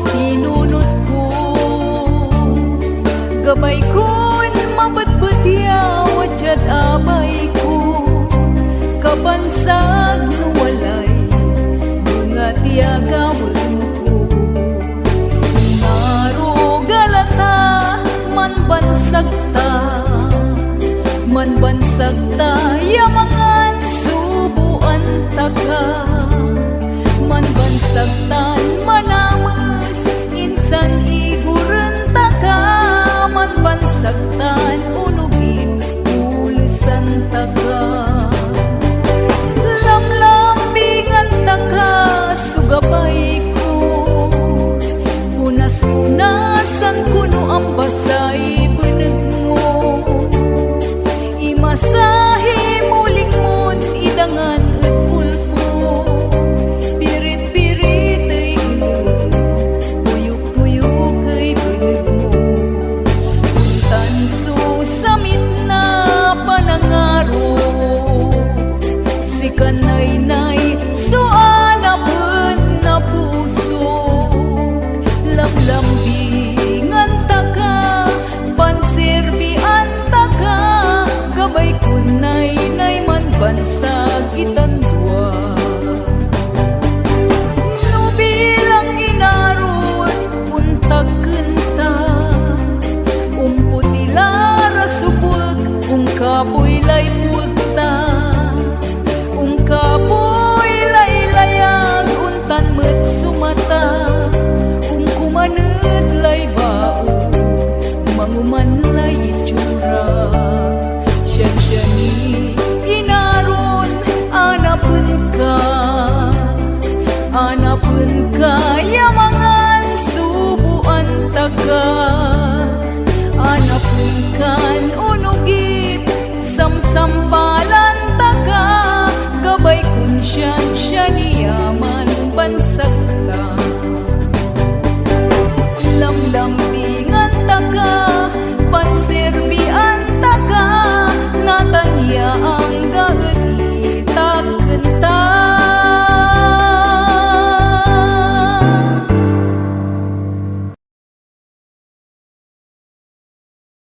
pinunot ko. Gabay kun mabetbet yaw jad abay ko. Kabansag nuwalay bunga tiagawen ko. Ingaro galata man bansag ta, man bansag ta yamangan subuan taka. Man bansag tan manames insan iguren taka. Man bansag tan unugin ulisan taka. Lamlambingan taka sugabay ko. Punas-punasan kuno ang basay beneg mo. Imasahi muling mon idangan et pulpo. Pirit-pirit ay ilig, puyuk-puyuk ay beneg mo. Tanso samit na panangaro. Si kanay-nay suanapen na puso. Lamlambingan taka, pansirbian taka. Gabay kunay-nay man bansag itan dua. Nubilang inarot untag kenta. Umputilara subag kapoy lay puta. Kapoy lay-layag untan met sumata. Kumanet lay baog manguman lay itsura. Siyan-siyani inaron anapen ka yamangan subuan taka. Anapen kan unugip samsampa